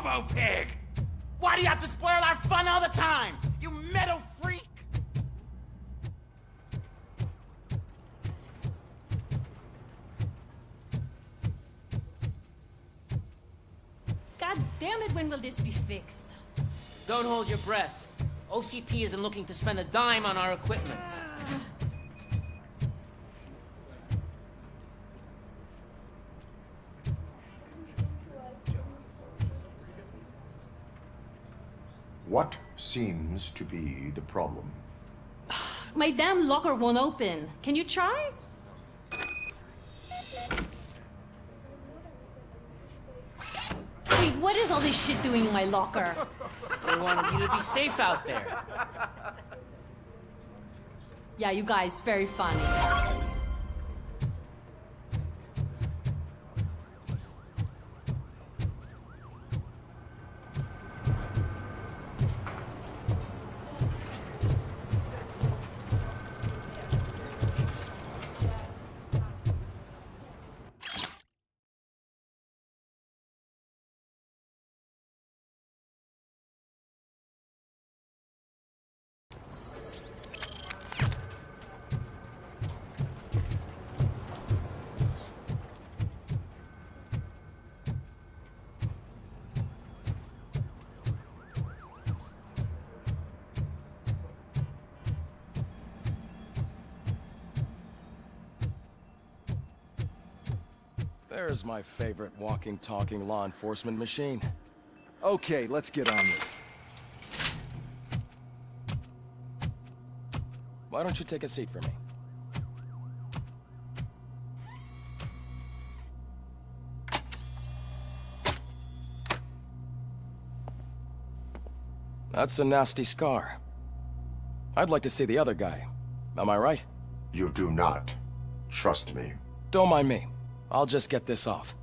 Robo-Pig! Why do you have to spoil our fun all the time? You metal freak! God damn it, when will this be fixed? Don't hold your breath. OCP isn't looking to spend a dime on our equipment. What seems to be the problem? My damn locker won't open. Can you try? Wait, what is all this shit doing in my locker? They wanted you to be safe out there. Yeah, you guys, very funny. There's my favorite walking, talking law enforcement machine. Okay, let's get on with it. Why don't you take a seat for me? That's a nasty scar. I'd like to see the other guy. Am I right? You do not. Trust me. Don't mind me. I'll just get this off.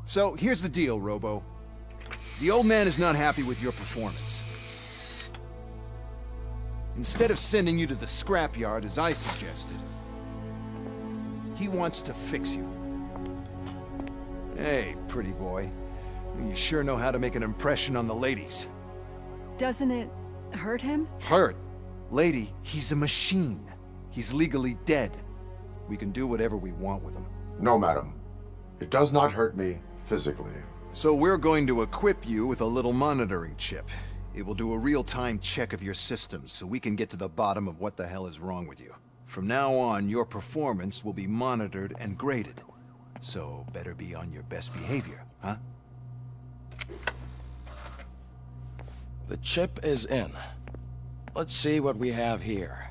So, here's the deal, Robo. The old man is not happy with your performance. Instead of sending you to the scrapyard, as I suggested, he wants to fix you. Hey, pretty boy. You sure know how to make an impression on the ladies. Doesn't it hurt him? Hurt? Lady, he's a machine. He's legally dead. We can do whatever we want with him. No, madam. It does not hurt me physically. So we're going to equip you with a little monitoring chip. It will do a real-time check of your systems so we can get to the bottom of what the hell is wrong with you. From now on, your performance will be monitored and graded. So better be on your best behavior, huh? The chip is in. Let's see what we have here.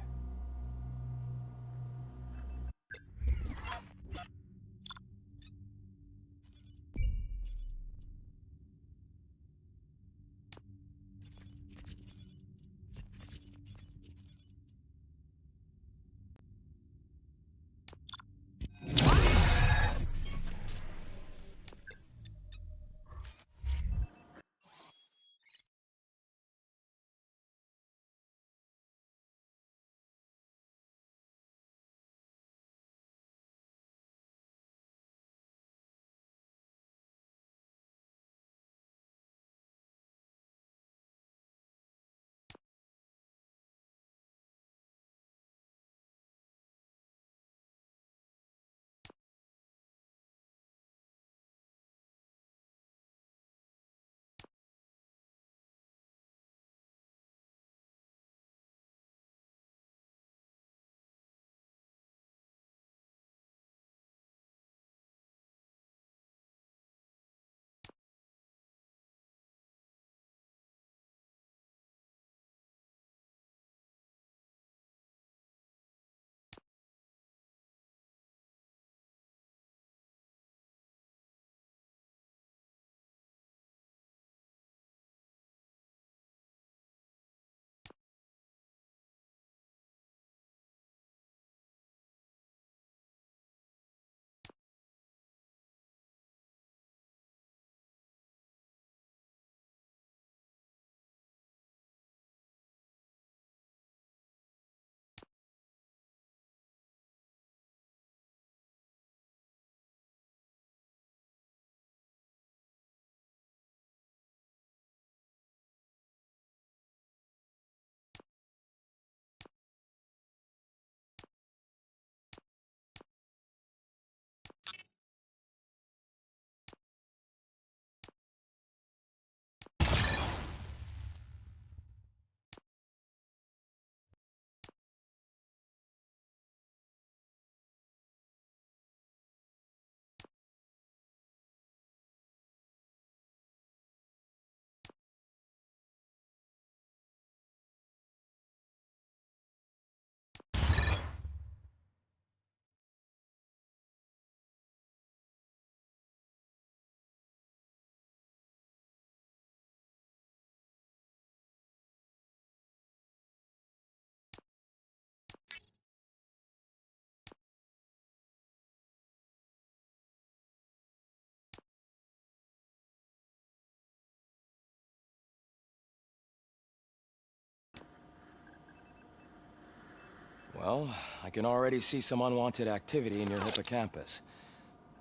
Well, I can already see some unwanted activity in your hippocampus.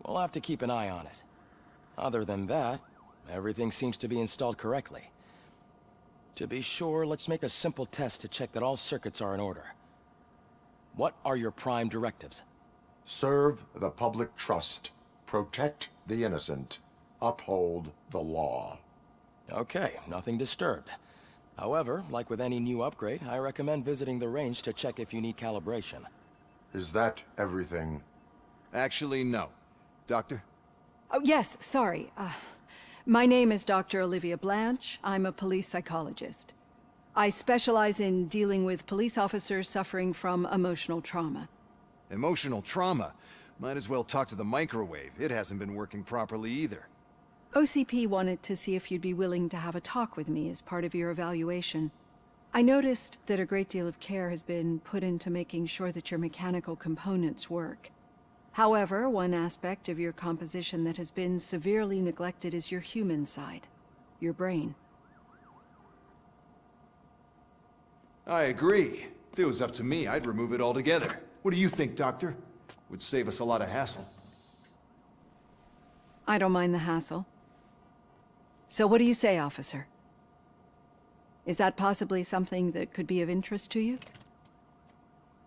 We'll have to keep an eye on it. Other than that, everything seems to be installed correctly. To be sure, let's make a simple test to check that all circuits are in order. What are your prime directives? Serve the public trust. Protect the innocent. Uphold the law. Okay, nothing disturbed. However, like with any new upgrade, I recommend visiting the range to check if you need calibration. Is that everything? Actually, no. Doctor? Oh, yes, sorry. My name is Dr. Olivia Blanche. I'm a police psychologist. I specialize in dealing with police officers suffering from emotional trauma. Emotional trauma? Might as well talk to the microwave. It hasn't been working properly either. OCP wanted to see if you'd be willing to have a talk with me as part of your evaluation. I noticed that a great deal of care has been put into making sure that your mechanical components work. However, one aspect of your composition that has been severely neglected is your human side, your brain. I agree. If it was up to me, I'd remove it altogether. What do you think, Doctor? Would save us a lot of hassle. I don't mind the hassle. So what do you say, officer? Is that possibly something that could be of interest to you?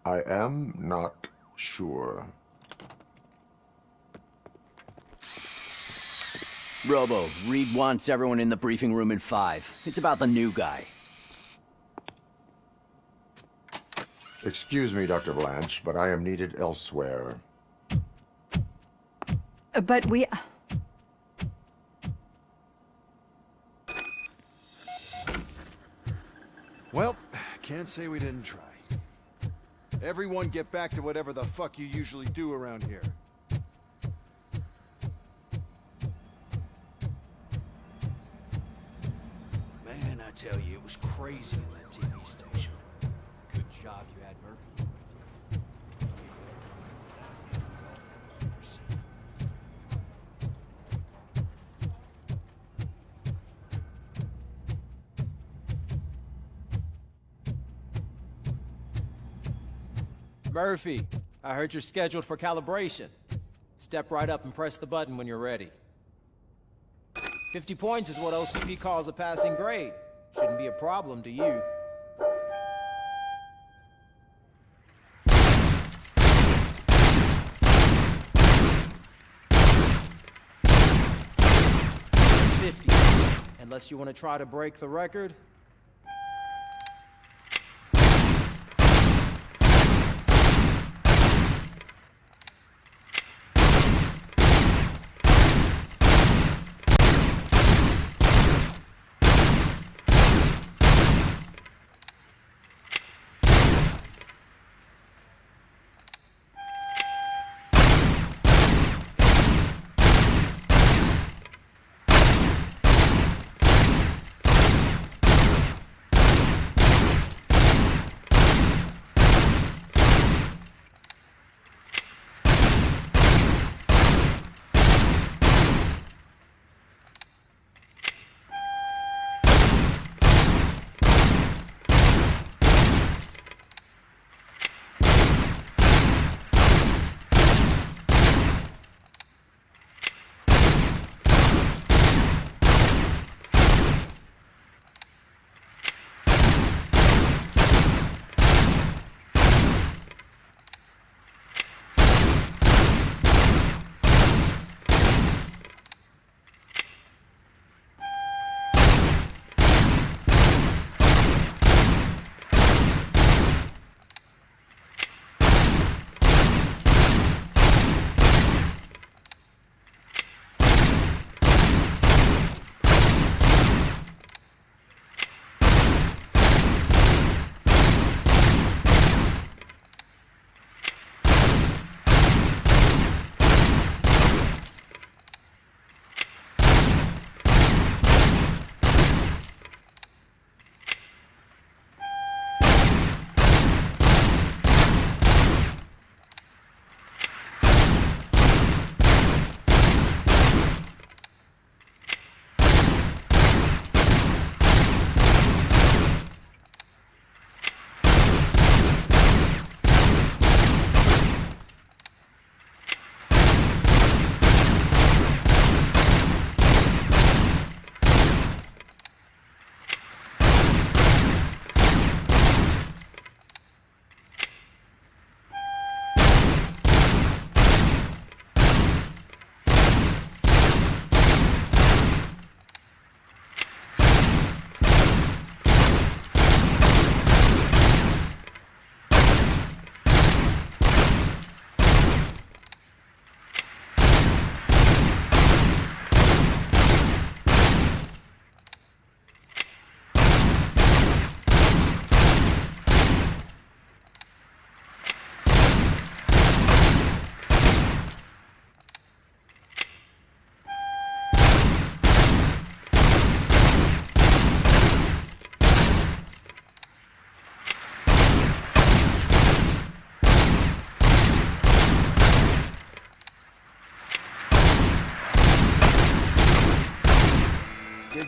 I am not sure. Robo, Reed wants everyone in the briefing room in 5. It's about the new guy. Excuse me, Dr. Blanche, but I am needed elsewhere. But we... Well, can't say we didn't try. Everyone get back to whatever the fuck you usually do around here. Man, I tell you, it was crazy in that TV station. Good job you had Murphy with you. Murphy, I heard you're scheduled for calibration. Step right up and press the button when you're ready. 50 points is what OCP calls a passing grade. Shouldn't be a problem to you. It's 50. Unless you want to try to break the record.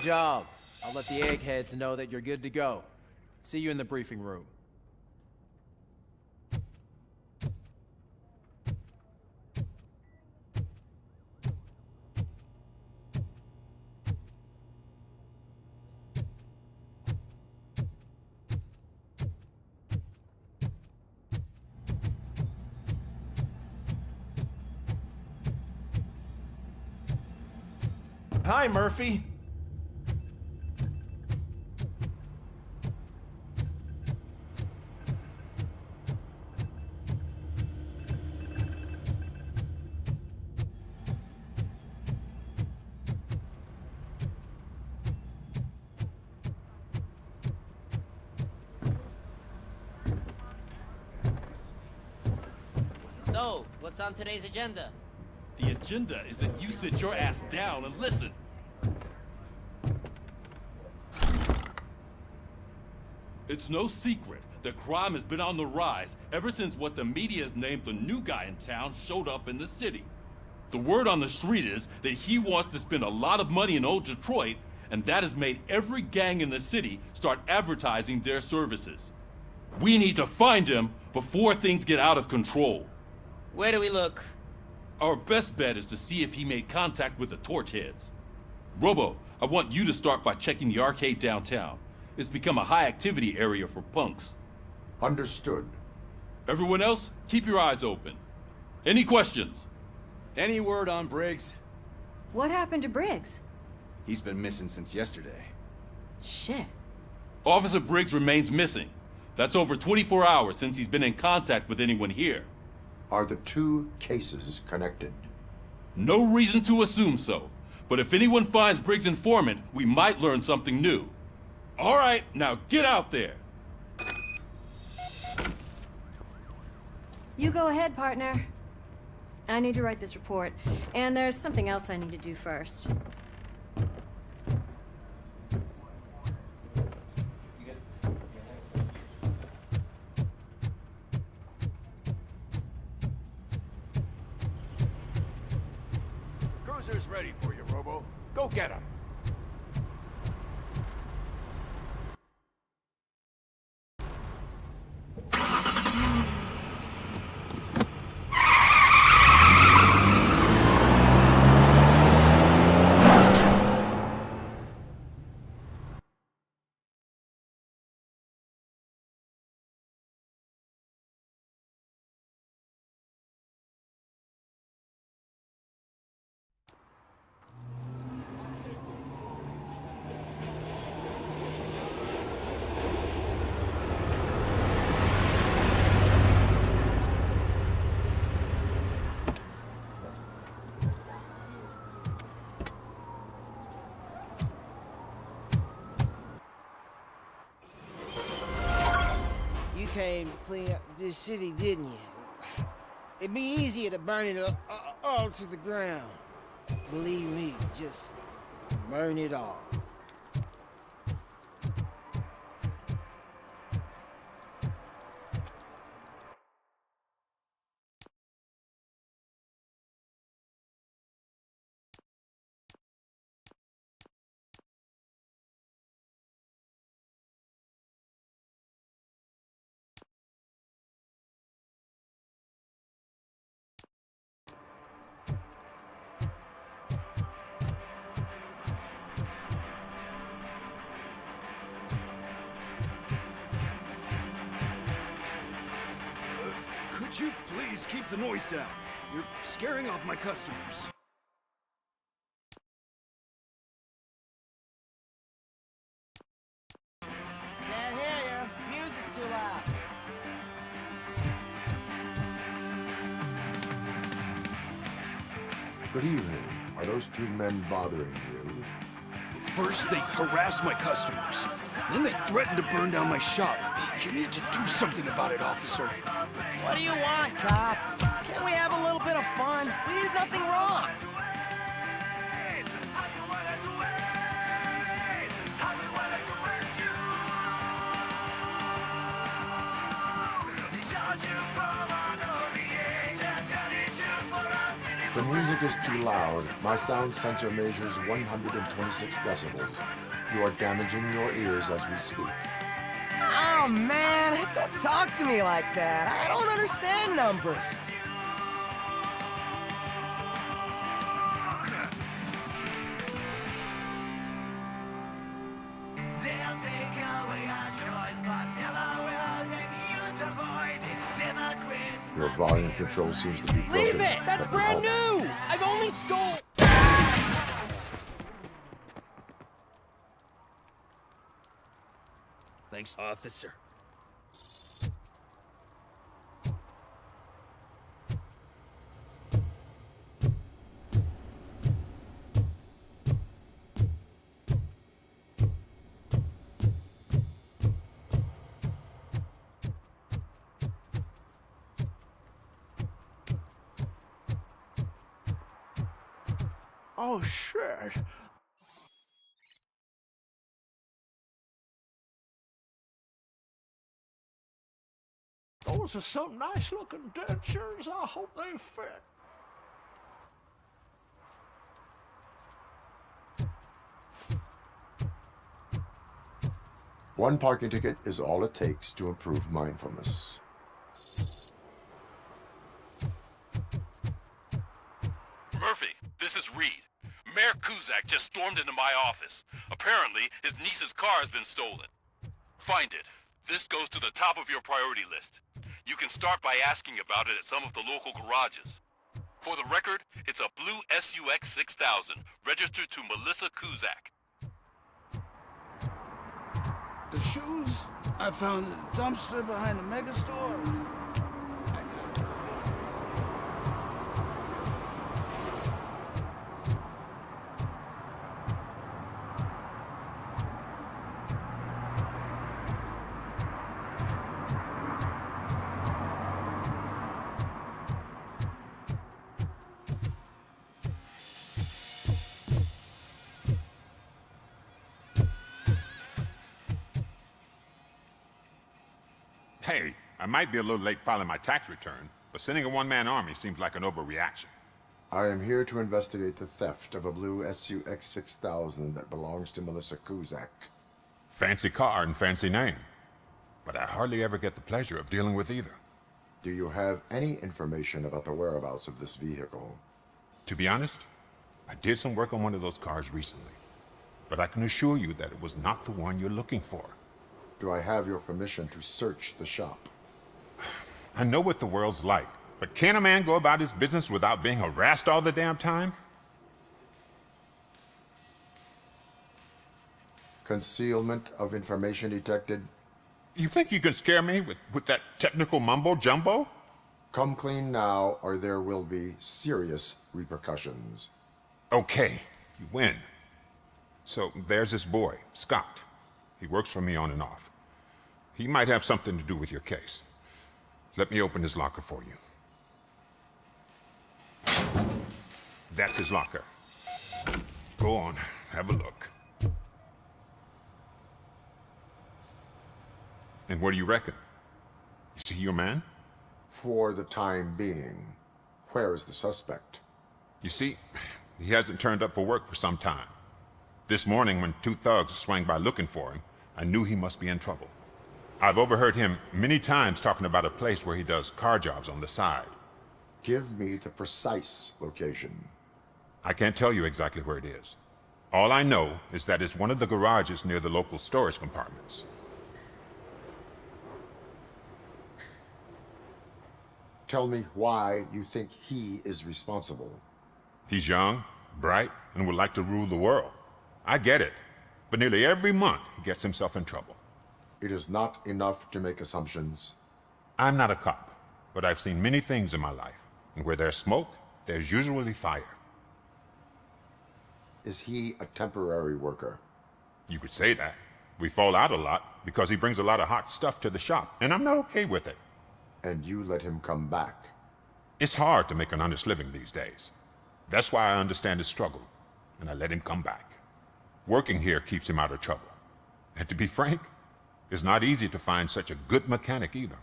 Good job. I'll let the eggheads know that you're good to go. See you in the briefing room. Hi, Murphy. So, what's on today's agenda? The agenda is that you sit your ass down and listen. It's no secret that crime has been on the rise ever since what the media has named the new guy in town showed up in the city. The word on the street is that he wants to spend a lot of money in old Detroit, and that has made every gang in the city start advertising their services. We need to find him before things get out of control. Where do we look? Our best bet is to see if he made contact with the Torchheads. Robo, I want you to start by checking the arcade downtown. It's become a high-activity area for punks. Understood. Everyone else, keep your eyes open. Any questions? Any word on Briggs? What happened to Briggs? He's been missing since yesterday. Shit. Officer Briggs remains missing. That's over 24 hours since he's been in contact with anyone here. Are the two cases connected? No reason to assume so, but if anyone finds Briggs' informant, we might learn something new. All right, now get out there. You go ahead, partner. I need to write this report, and there's something else I need to do first. Cruiser's ready for you, Robo. Go get him. Came to clean up this city, didn't you? It'd be easier to burn it all to the ground. Believe me, just burn it all. Could you please keep the noise down? You're scaring off my customers. Can't hear you. Music's too loud. Good evening. Are those two men bothering you? First, they harass my customers. Then they threaten to burn down my shop. You need to do something about it, officer. What do you want, cop? Can't we have a little bit of fun? We did nothing wrong. The music is too loud. My sound sensor measures 126 decibels. You are damaging your ears as we speak. Oh, man, don't talk to me like that. I don't understand numbers. Your volume control seems to be broken. Leave it! That's brand new! I've only stole... Thanks, officer. Oh, shit. Those are some nice-looking dentures. I hope they fit. One parking ticket is all it takes to improve mindfulness. Murphy, this is Reed. Mayor Kuzak just stormed into my office. Apparently, his niece's car has been stolen. Find it. This goes to the top of your priority list. You can start by asking about it at some of the local garages. For the record, it's a blue SUX 6000, registered to Melissa Kuzak. The shoes I found in the dumpster behind the megastore. Hey, I might be a little late filing my tax return, but sending a one-man army seems like an overreaction. I am here to investigate the theft of a blue SUX 6000 that belongs to Melissa Kuzak. Fancy car and fancy name, but I hardly ever get the pleasure of dealing with either. Do you have any information about the whereabouts of this vehicle? To be honest, I did some work on one of those cars recently, but I can assure you that it was not the one you're looking for. Do I have your permission to search the shop? I know what the world's like, but can a man go about his business without being harassed all the damn time? Concealment of information detected. You think you can scare me with that technical mumbo-jumbo? Come clean now, or there will be serious repercussions. Okay, you win. So there's this boy, Scott. He works for me on and off. He might have something to do with your case. Let me open his locker for you. That's his locker. Go on, have a look. And what do you reckon? You see your man? For the time being. Where is the suspect? You see, he hasn't turned up for work for some time. This morning, when two thugs swang by looking for him, I knew he must be in trouble. I've overheard him many times talking about a place where he does car jobs on the side. Give me the precise location. I can't tell you exactly where it is. All I know is that it's one of the garages near the local storage compartments. Tell me why you think he is responsible. He's young, bright, and would like to rule the world. I get it, but nearly every month he gets himself in trouble. It is not enough to make assumptions. I'm not a cop, but I've seen many things in my life, and where there's smoke, there's usually fire. Is he a temporary worker? You could say that. We fall out a lot because he brings a lot of hot stuff to the shop, and I'm not okay with it. And you let him come back? It's hard to make an honest living these days. That's why I understand his struggle, and I let him come back. Working here keeps him out of trouble. And to be frank, it's not easy to find such a good mechanic either.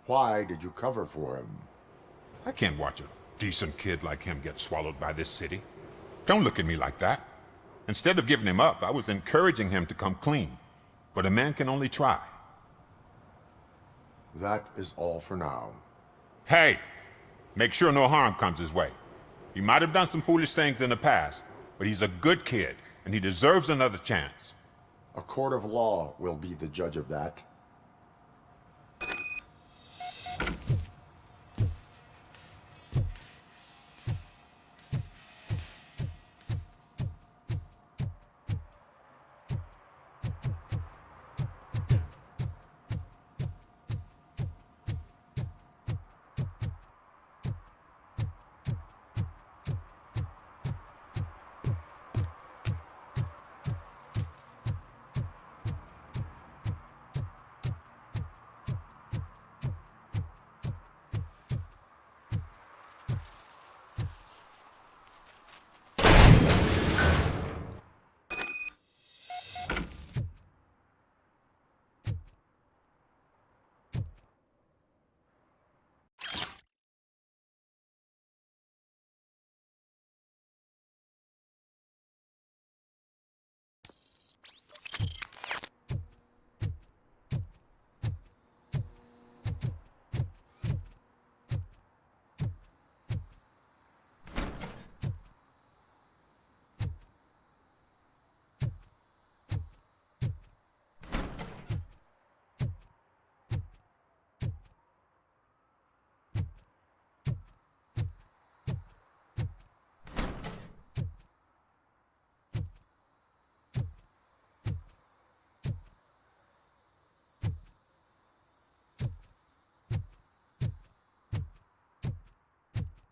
Why did you cover for him? I can't watch a decent kid like him get swallowed by this city. Don't look at me like that. Instead of giving him up, I was encouraging him to come clean. But a man can only try. That is all for now. Hey! Make sure no harm comes his way. He might have done some foolish things in the past, but he's a good kid, and he deserves another chance. A court of law will be the judge of that.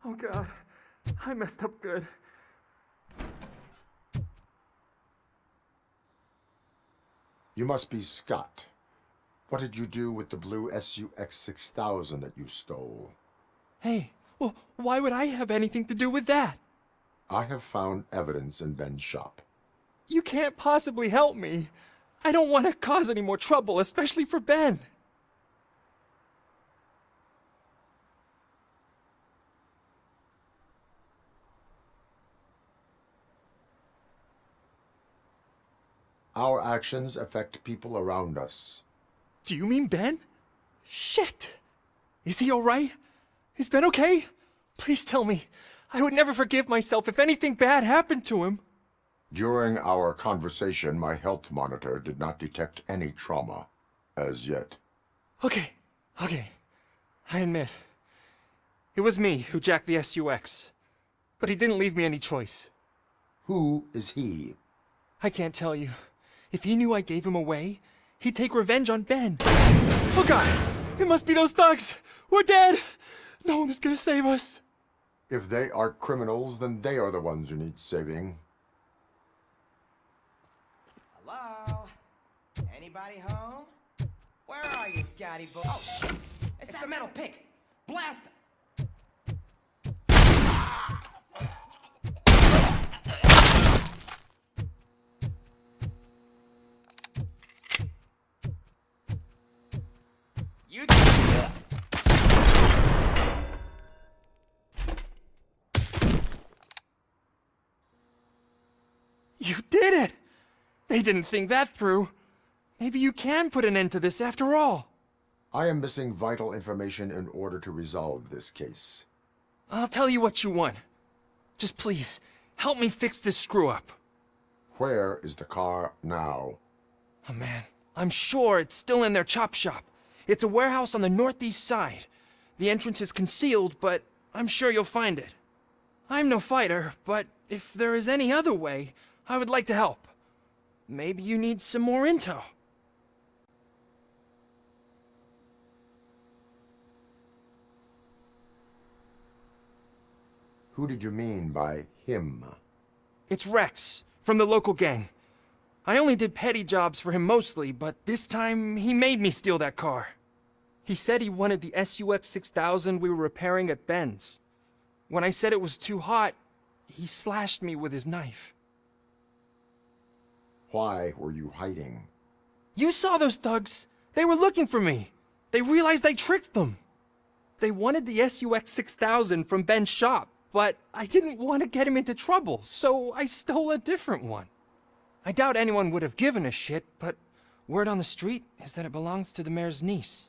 Oh God, I messed up good. You must be Scott. What did you do with the blue SUX 6000 that you stole? Hey, well, why would I have anything to do with that? I have found evidence in Ben's shop. You can't possibly help me. I don't want to cause any more trouble, especially for Ben. Our actions affect people around us. Do you mean Ben? Shit! Is he alright? Is Ben okay? Please tell me. I would never forgive myself if anything bad happened to him. During our conversation, my health monitor did not detect any trauma, as yet. Okay. I admit. It was me who jacked the SUX. But he didn't leave me any choice. Who is he? I can't tell you. If he knew I gave him away, he'd take revenge on Ben. Oh God! It must be those thugs! We're dead! No one is gonna save us. If they are criminals, then they are the ones who need saving. Hello? Anybody home? Where are you, Scotty boy? Oh, shit! It's the metal pick! Blast him! You did it! They didn't think that through. Maybe you can put an end to this after all. I am missing vital information in order to resolve this case. I'll tell you what you want. Just please, help me fix this screw-up. Where is the car now? Oh man, I'm sure it's still in their chop shop. It's a warehouse on the northeast side. The entrance is concealed, but I'm sure you'll find it. I'm no fighter, but if there is any other way, I would like to help. Maybe you need some more intel. Who did you mean by him? It's Rex, from the local gang. I only did petty jobs for him mostly, but this time he made me steal that car. He said he wanted the SUX 6000 we were repairing at Ben's. When I said it was too hot, he slashed me with his knife. Why were you hiding? You saw those thugs! They were looking for me! They realized I tricked them! They wanted the SUX 6000 from Ben's shop, but I didn't want to get him into trouble, so I stole a different one. I doubt anyone would have given a shit, but word on the street is that it belongs to the mayor's niece.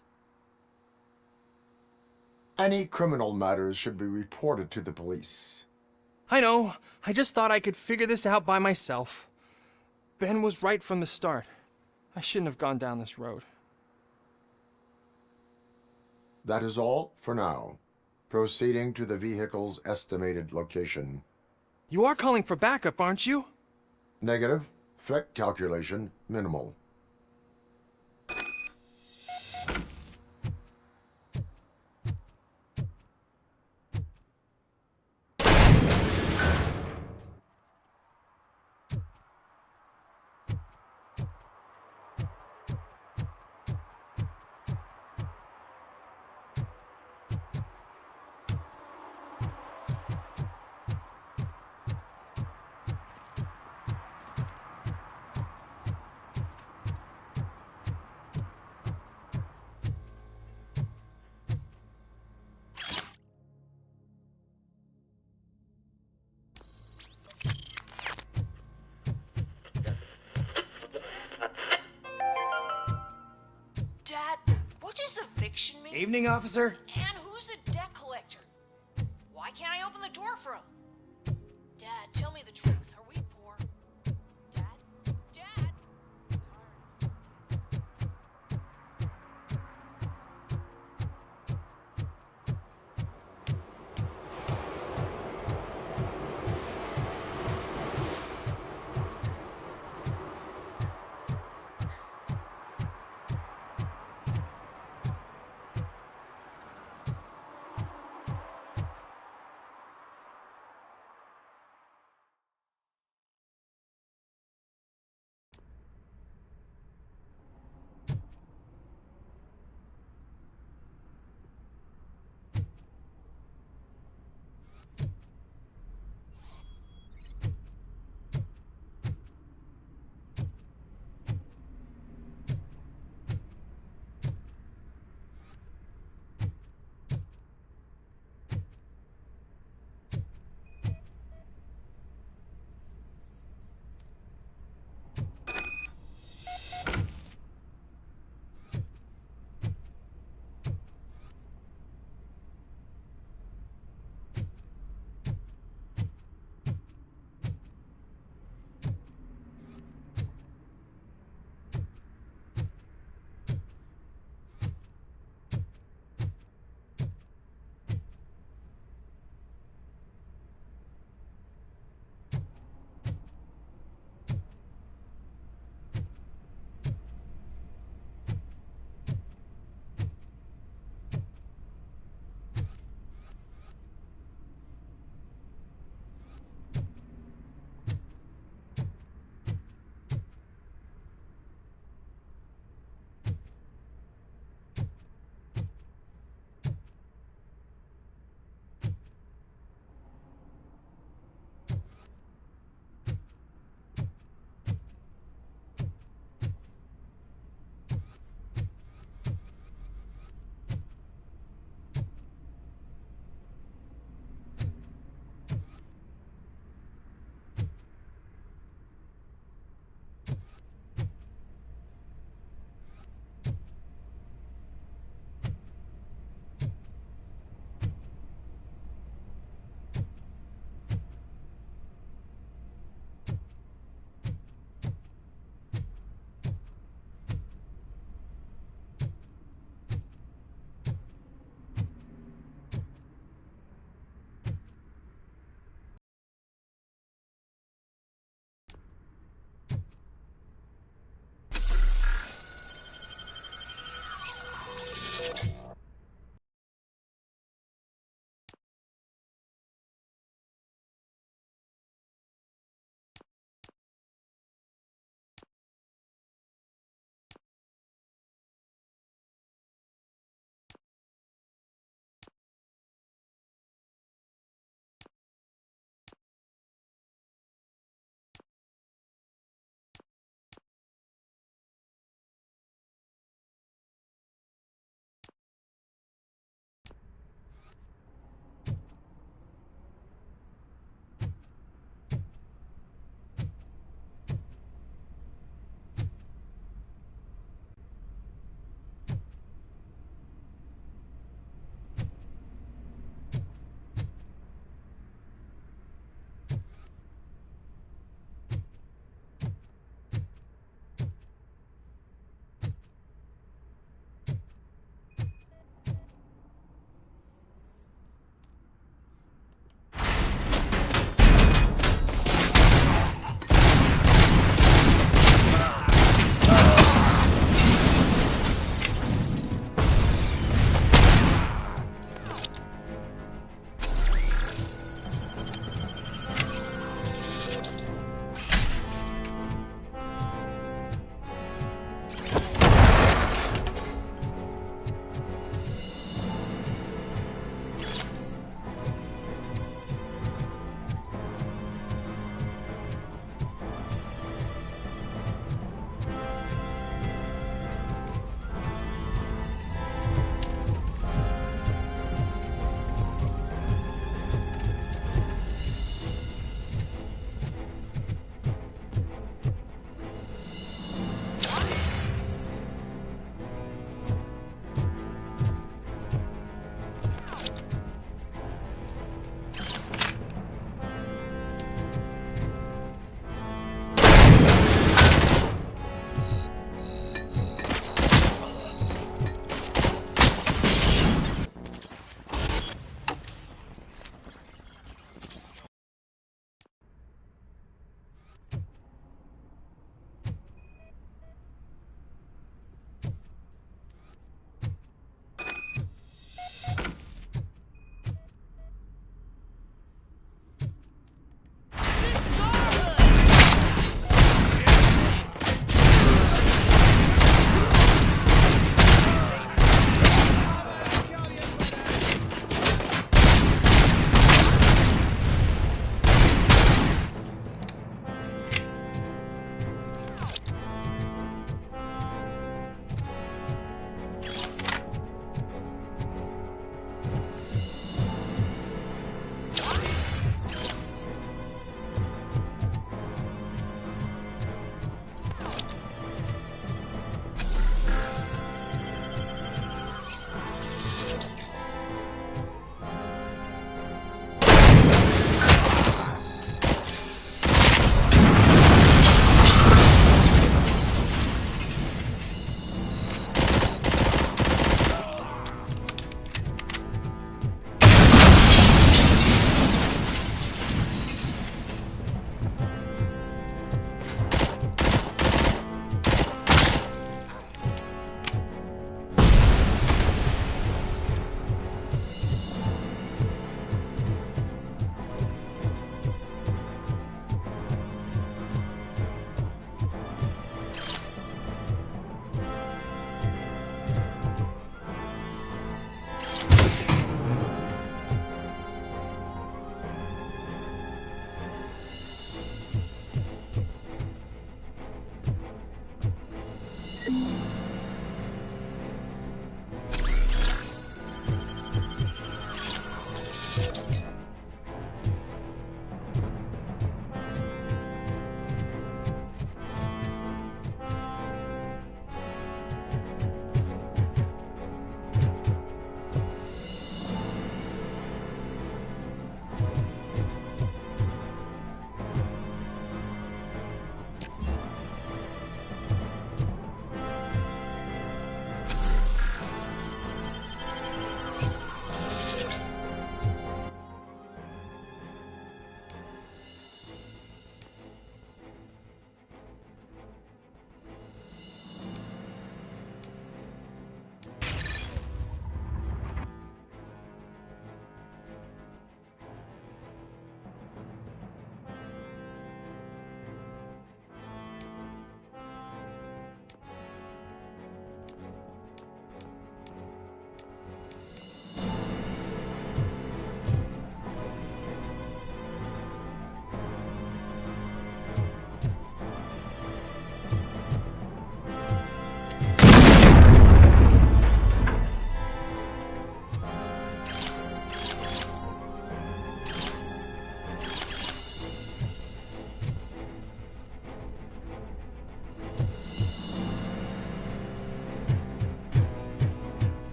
Any criminal matters should be reported to the police. I know. I just thought I could figure this out by myself. Ben was right from the start. I shouldn't have gone down this road. That is all for now. Proceeding to the vehicle's estimated location. You are calling for backup, aren't you? Negative. Threat calculation minimal. Dad, what does eviction mean? Evening, officer. And who's a debt collector? Why can't I open the door for him? Dad, tell me the truth. Are we poor? Dad? Dad?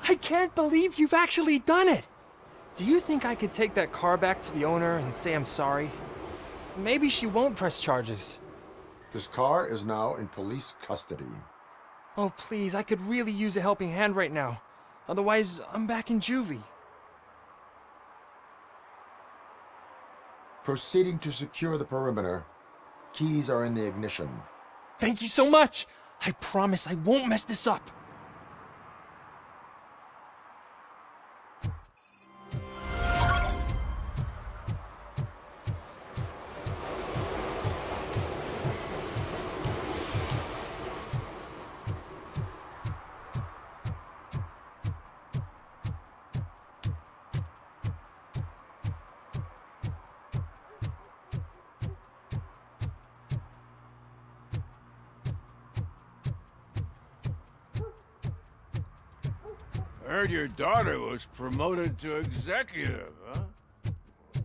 I can't believe you've actually done it! Do you think I could take that car back to the owner and say I'm sorry? Maybe she won't press charges. This car is now in police custody. Oh, please, I could really use a helping hand right now. Otherwise, I'm back in juvie. Proceeding to secure the perimeter. Keys are in the ignition. Thank you so much! I promise I won't mess this up. I heard your daughter was promoted to executive, huh?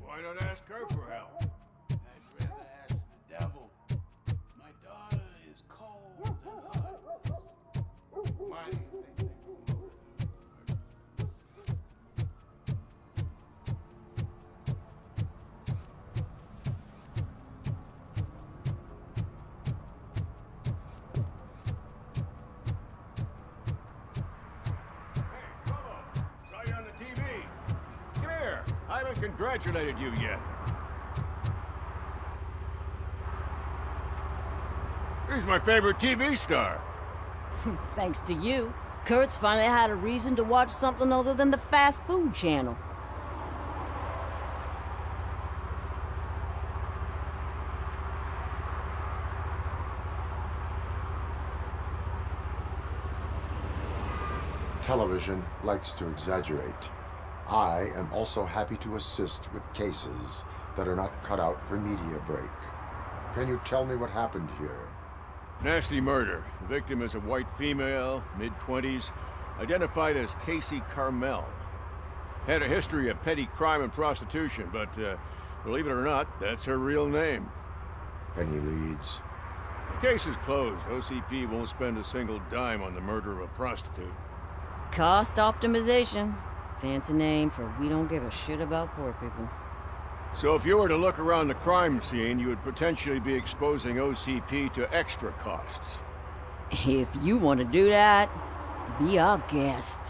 Why not ask her for help? I'd rather ask the devil. My daughter is cold and hot. Why do you think they promoted her? Saw you on the TV. Come here. I haven't congratulated you yet. He's my favorite TV star. Thanks to you, Kurt's finally had a reason to watch something other than the fast food channel. Television likes to exaggerate. I am also happy to assist with cases that are not cut out for media break. Can you tell me what happened here? Nasty murder. The victim is a white female, mid-20s, identified as Casey Carmel. Had a history of petty crime and prostitution, but believe it or not, that's her real name. Any leads? The case is closed. OCP won't spend a single dime on the murder of a prostitute. Cost optimization. Fancy name for we don't give a shit about poor people. So if you were to look around the crime scene, you would potentially be exposing OCP to extra costs. If you want to do that, be our guest.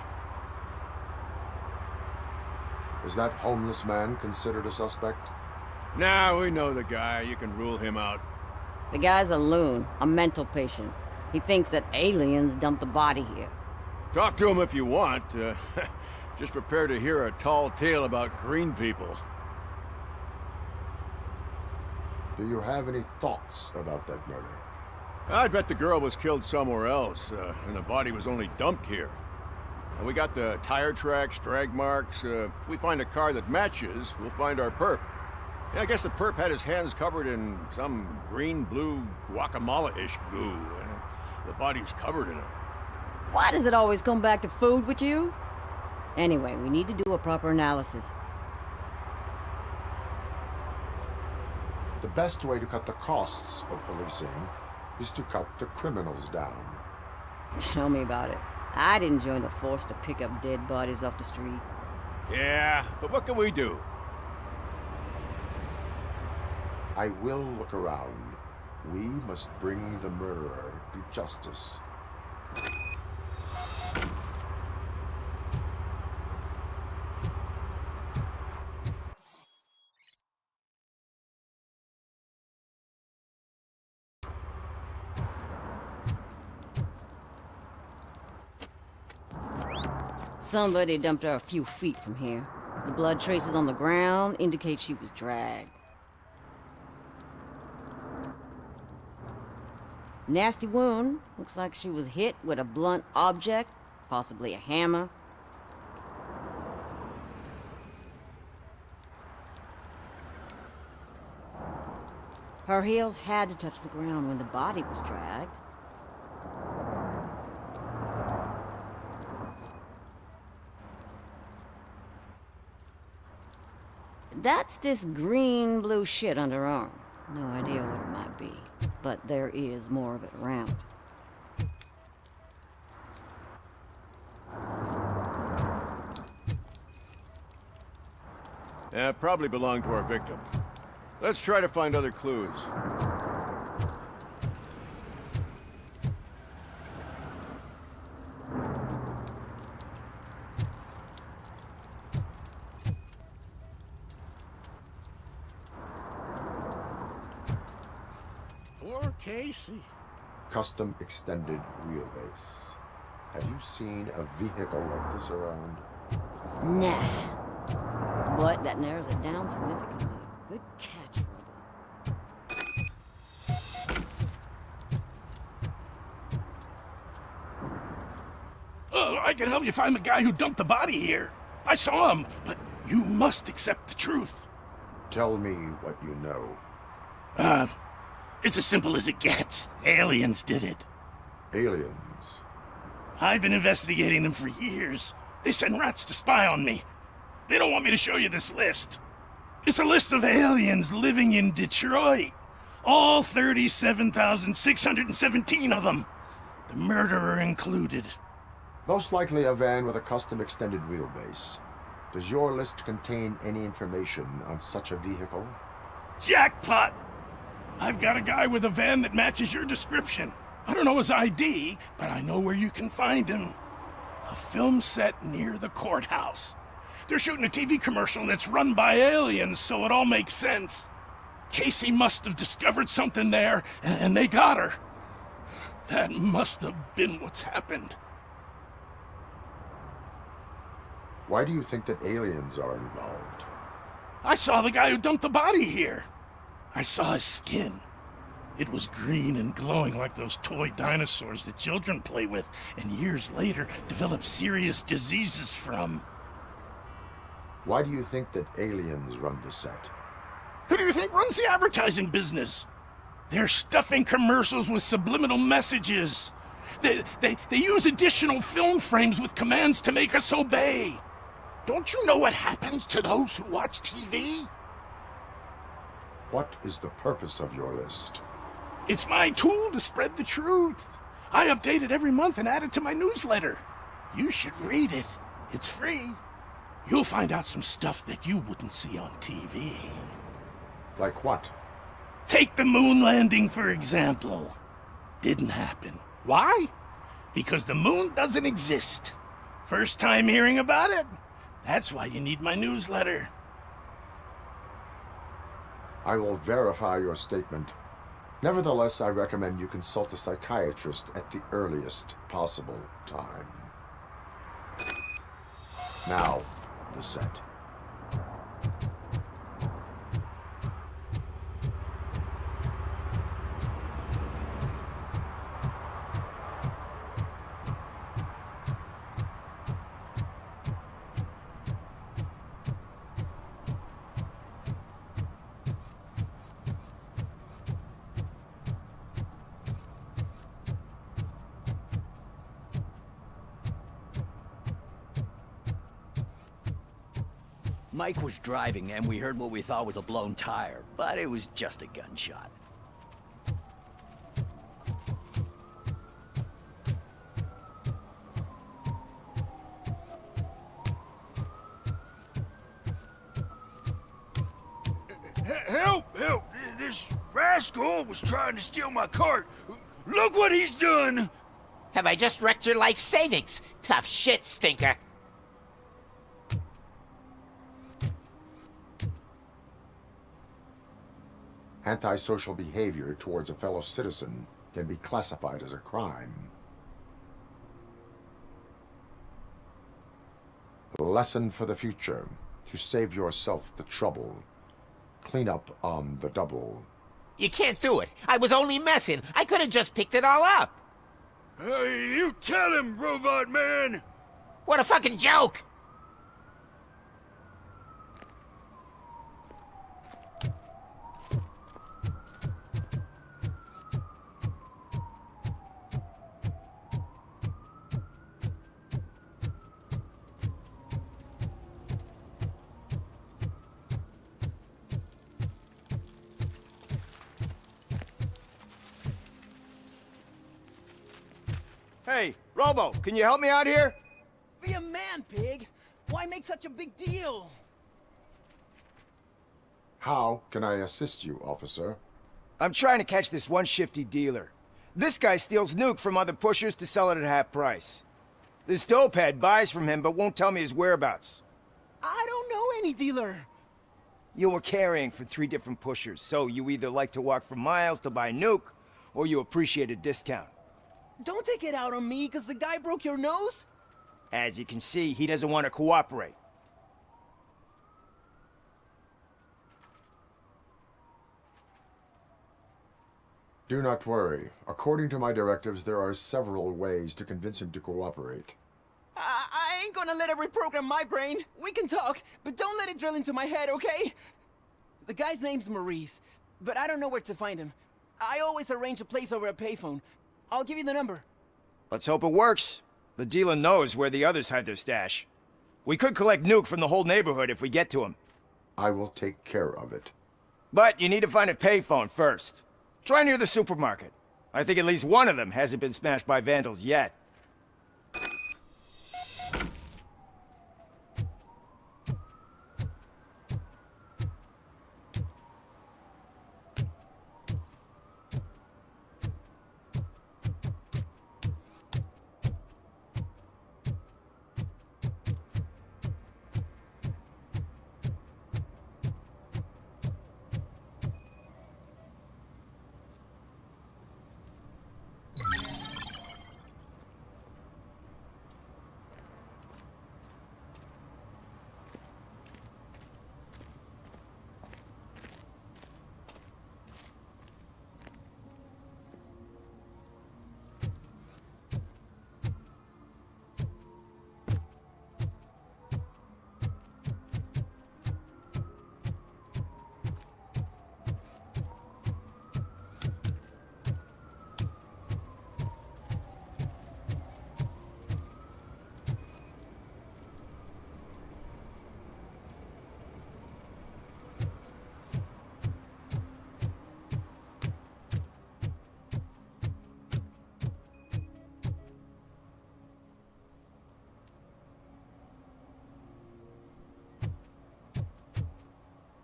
Is that homeless man considered a suspect? Nah, we know the guy. You can rule him out. The guy's a loon, a mental patient. He thinks that aliens dumped the body here. Talk to him if you want. Just prepare to hear a tall tale about green people. Do you have any thoughts about that murder? I bet the girl was killed somewhere else, and the body was only dumped here. We got the tire tracks, drag marks. If we find a car that matches, we'll find our perp. Yeah, I guess the perp had his hands covered in some green-blue guacamole-ish goo. The body's covered in it. Why does it always come back to food with you? Anyway, we need to do a proper analysis. The best way to cut the costs of policing is to cut the criminals down. Tell me about it. I didn't join the force to pick up dead bodies off the street. Yeah, but what can we do? I will look around. We must bring the murderer to justice. Somebody dumped her a few feet from here. The blood traces on the ground indicate she was dragged. Nasty wound. Looks like she was hit with a blunt object, possibly a hammer. Her heels had to touch the ground when the body was dragged. That's this green-blue shit under her arm. No idea what it might be, but there is more of it around. Yeah, probably belonged to our victim. Let's try to find other clues. Poor Casey. Custom extended wheelbase. Have you seen a vehicle like this around? Nah. But that narrows it down significantly. Good catch, Oh, I can help you find the guy who dumped the body here. I saw him, but you must accept the truth. Tell me what you know. It's as simple as it gets. Aliens did it. Aliens? I've been investigating them for years. They send rats to spy on me. They don't want me to show you this list. It's a list of aliens living in Detroit. All 37,617 of them. The murderer included. Most likely a van with a custom extended wheelbase. Does your list contain any information on such a vehicle? Jackpot! I've got a guy with a van that matches your description. I don't know his ID, but I know where you can find him. A film set near the courthouse. They're shooting a TV commercial and it's run by aliens, so it all makes sense. Casey must have discovered something there, and they got her. That must have been what's happened. Why do you think that aliens are involved? I saw the guy who dumped the body here. I saw his skin. It was green and glowing like those toy dinosaurs that children play with and years later develop serious diseases from. Why do you think that aliens run the set? Who do you think runs the advertising business? They're stuffing commercials with subliminal messages. They use additional film frames with commands to make us obey. Don't you know what happens to those who watch TV? What is the purpose of your list? It's my tool to spread the truth. I update it every month and add it to my newsletter. You should read it. It's free. You'll find out some stuff that you wouldn't see on TV. Like what? Take the moon landing, for example. Didn't happen. Why? Because the moon doesn't exist. First time hearing about it? That's why you need my newsletter. I will verify your statement. Nevertheless, I recommend you consult a psychiatrist at the earliest possible time. Now, the set. Mike was driving, and we heard what we thought was a blown tire, but it was just a gunshot. Help! Help! This rascal was trying to steal my cart. Look what he's done! Have I just wrecked your life savings? Tough shit, stinker. Antisocial behavior towards a fellow citizen can be classified as a crime. Lesson for the future. To save yourself the trouble. Clean up on the double. You can't do it. I was only messing. I could have just picked it all up. Hey, you tell him, Robot Man! What a fucking joke! Hey, Robo, can you help me out here? Be a man, Pig. Why make such a big deal? How can I assist you, officer? I'm trying to catch this one shifty dealer. This guy steals nuke from other pushers to sell it at half price. This dopehead buys from him but won't tell me his whereabouts. I don't know any dealer. You were carrying for 3 different pushers, so you either like to walk for miles to buy nuke, or you appreciate a discount. Don't take it out on me, because the guy broke your nose? As you can see, he doesn't want to cooperate. Do not worry. According to my directives, there are several ways to convince him to cooperate. I ain't gonna let it reprogram my brain. We can talk, but don't let it drill into my head, okay? The guy's name's Maurice, but I don't know where to find him. I always arrange a place over a payphone. I'll give you the number. Let's hope it works. The dealer knows where the others hide their stash. We could collect nuke from the whole neighborhood if we get to him. I will take care of it. But you need to find a payphone first. Try near the supermarket. I think at least one of them hasn't been smashed by vandals yet.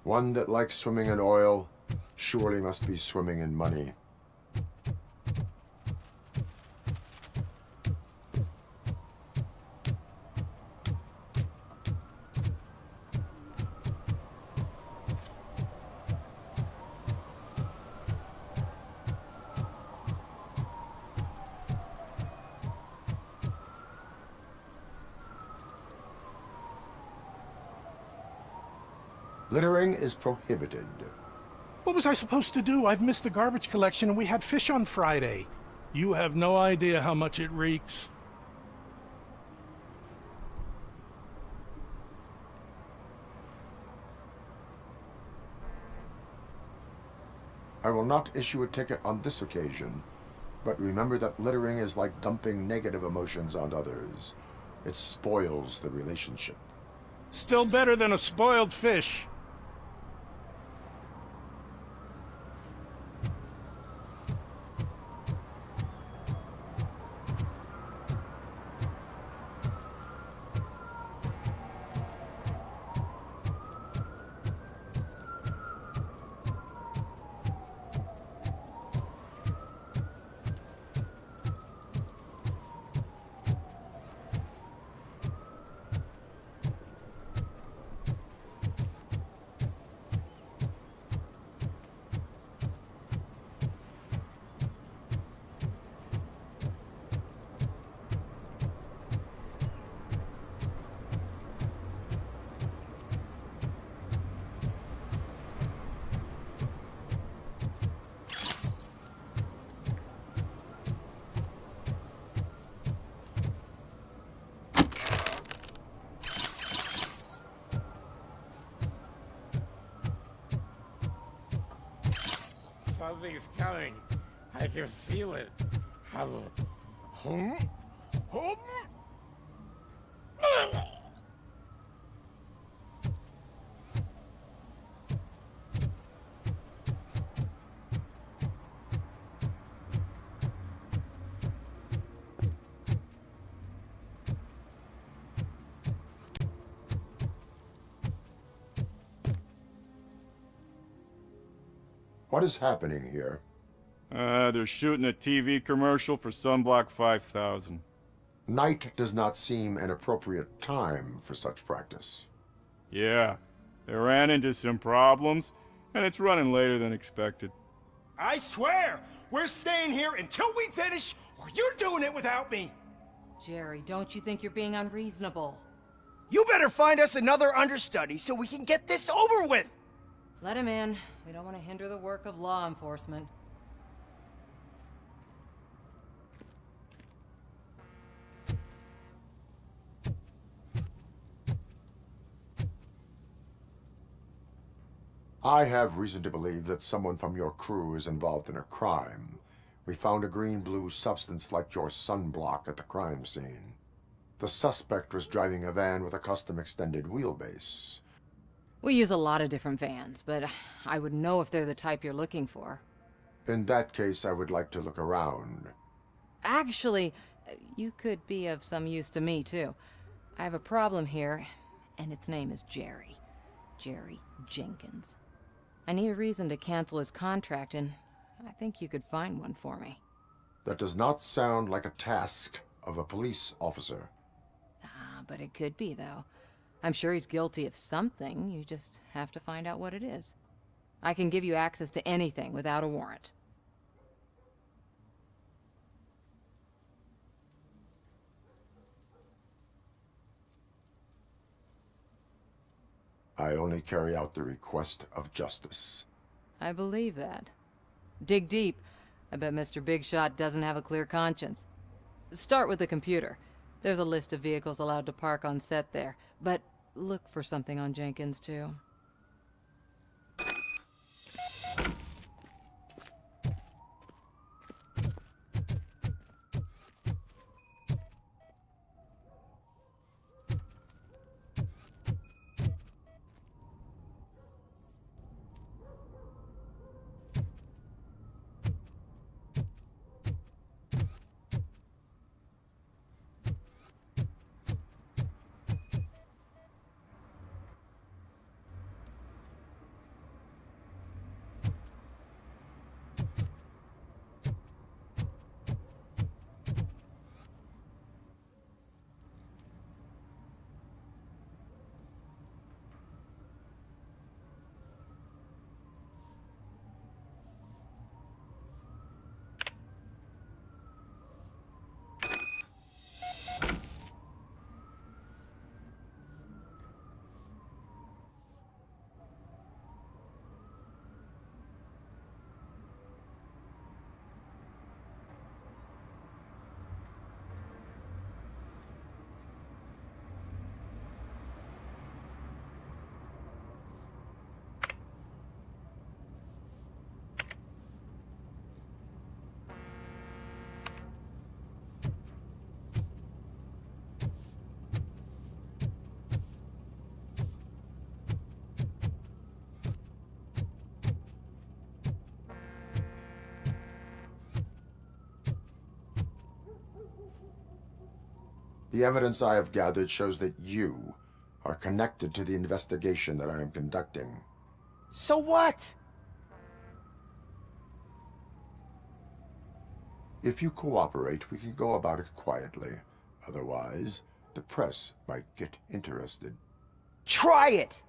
One that likes swimming in oil surely must be swimming in money. Littering is prohibited. What was I supposed to do? I've missed the garbage collection and we had fish on Friday. You have no idea how much it reeks. I will not issue a ticket on this occasion, but remember that littering is like dumping negative emotions on others. It spoils the relationship. Still better than a spoiled fish. Something's coming. I can feel it. What is happening here? They're shooting a TV commercial for Sunblock 5000. Night does not seem an appropriate time for such practice. Yeah, they ran into some problems, and it's running later than expected. I swear, we're staying here until we finish, or you're doing it without me! Jerry, don't you think you're being unreasonable? You better find us another understudy so we can get this over with! Let him in. We don't want to hinder the work of law enforcement. I have reason to believe that someone from your crew is involved in a crime. We found a green-blue substance like your sunblock at the crime scene. The suspect was driving a van with a custom extended wheelbase. We use a lot of different vans, but I wouldn't know if they're the type you're looking for. In that case, I would like to look around. Actually, you could be of some use to me, too. I have a problem here, and its name is Jerry. Jerry Jenkins. I need a reason to cancel his contract, and I think you could find one for me. That does not sound like a task of a police officer. But it could be, though. I'm sure he's guilty of something. You just have to find out what it is. I can give you access to anything without a warrant. I only carry out the request of justice. I believe that. Dig deep. I bet Mr. Big Shot doesn't have a clear conscience. Start with the computer. There's a list of vehicles allowed to park on set there, but look for something on Jenkins, too. The evidence I have gathered shows that you are connected to the investigation that I am conducting. So what? If you cooperate, we can go about it quietly. Otherwise, the press might get interested. Try it!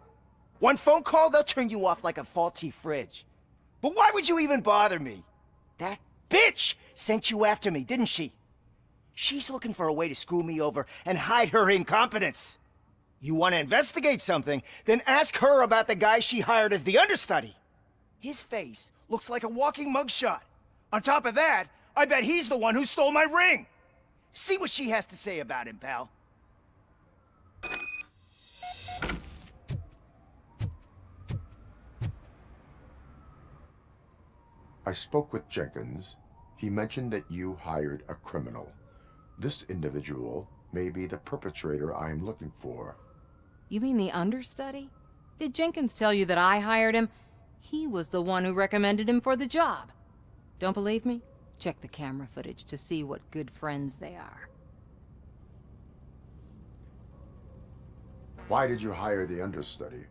One phone call, they'll turn you off like a faulty fridge. But why would you even bother me? That bitch sent you after me, didn't she? She's looking for a way to screw me over and hide her incompetence. You want to investigate something, then ask her about the guy she hired as the understudy. His face looks like a walking mugshot. On top of that, I bet he's the one who stole my ring. See what she has to say about him, pal. I spoke with Jenkins. He mentioned that you hired a criminal. This individual may be the perpetrator I am looking for. You mean the understudy? Did Jenkins tell you that I hired him? He was the one who recommended him for the job. Don't believe me? Check the camera footage to see what good friends they are. Why did you hire the understudy?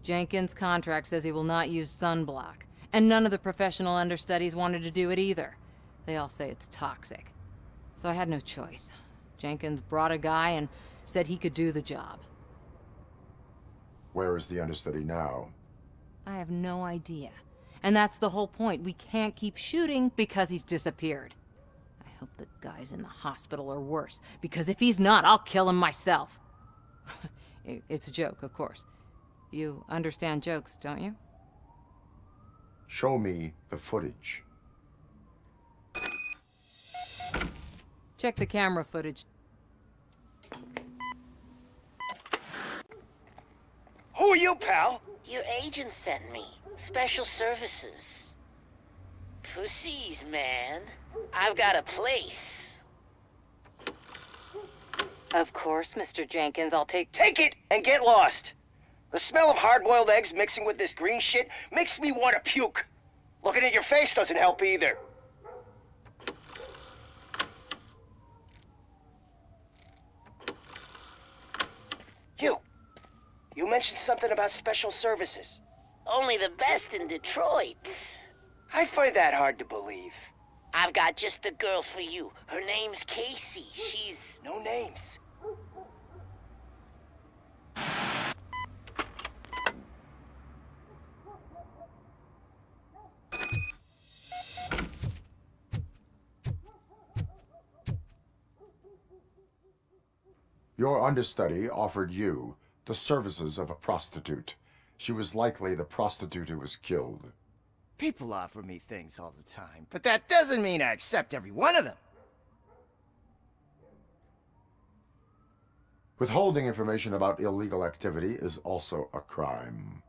Jenkins' contract says he will not use sunblock, And none of the professional understudies wanted to do it either. They all say it's toxic. So I had no choice. Jenkins brought a guy and said he could do the job. Where is the understudy now? I have no idea. And that's the whole point. We can't keep shooting because he's disappeared. I hope the guy's in the hospital or worse, because if he's not, I'll kill him myself. It's a joke, of course. You understand jokes, don't you? Show me the footage. Check the camera footage. Who are you, pal? Your agent sent me. Special services. Pussies, man. I've got a place. Of course, Mr. Jenkins, I'll take it and get lost. The smell of hard-boiled eggs mixing with this green shit makes me want to puke. Looking at your face doesn't help either. You mentioned something about special services. Only the best in Detroit. I find that hard to believe. I've got just the girl for you. Her name's Casey. She's... No names. Your understudy offered you the services of a prostitute. She was likely the prostitute who was killed. People offer me things all the time, but that doesn't mean I accept every one of them. Withholding information about illegal activity is also a crime.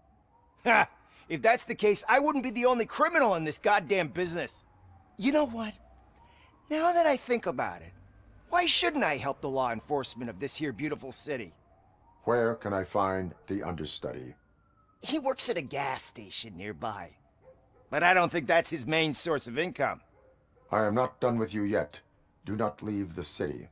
Ha! If that's the case, I wouldn't be the only criminal in this goddamn business. You know what? Now that I think about it, why shouldn't I help the law enforcement of this here beautiful city? Where can I find the understudy? He works at a gas station nearby. But I don't think that's his main source of income. I am not done with you yet. Do not leave the city.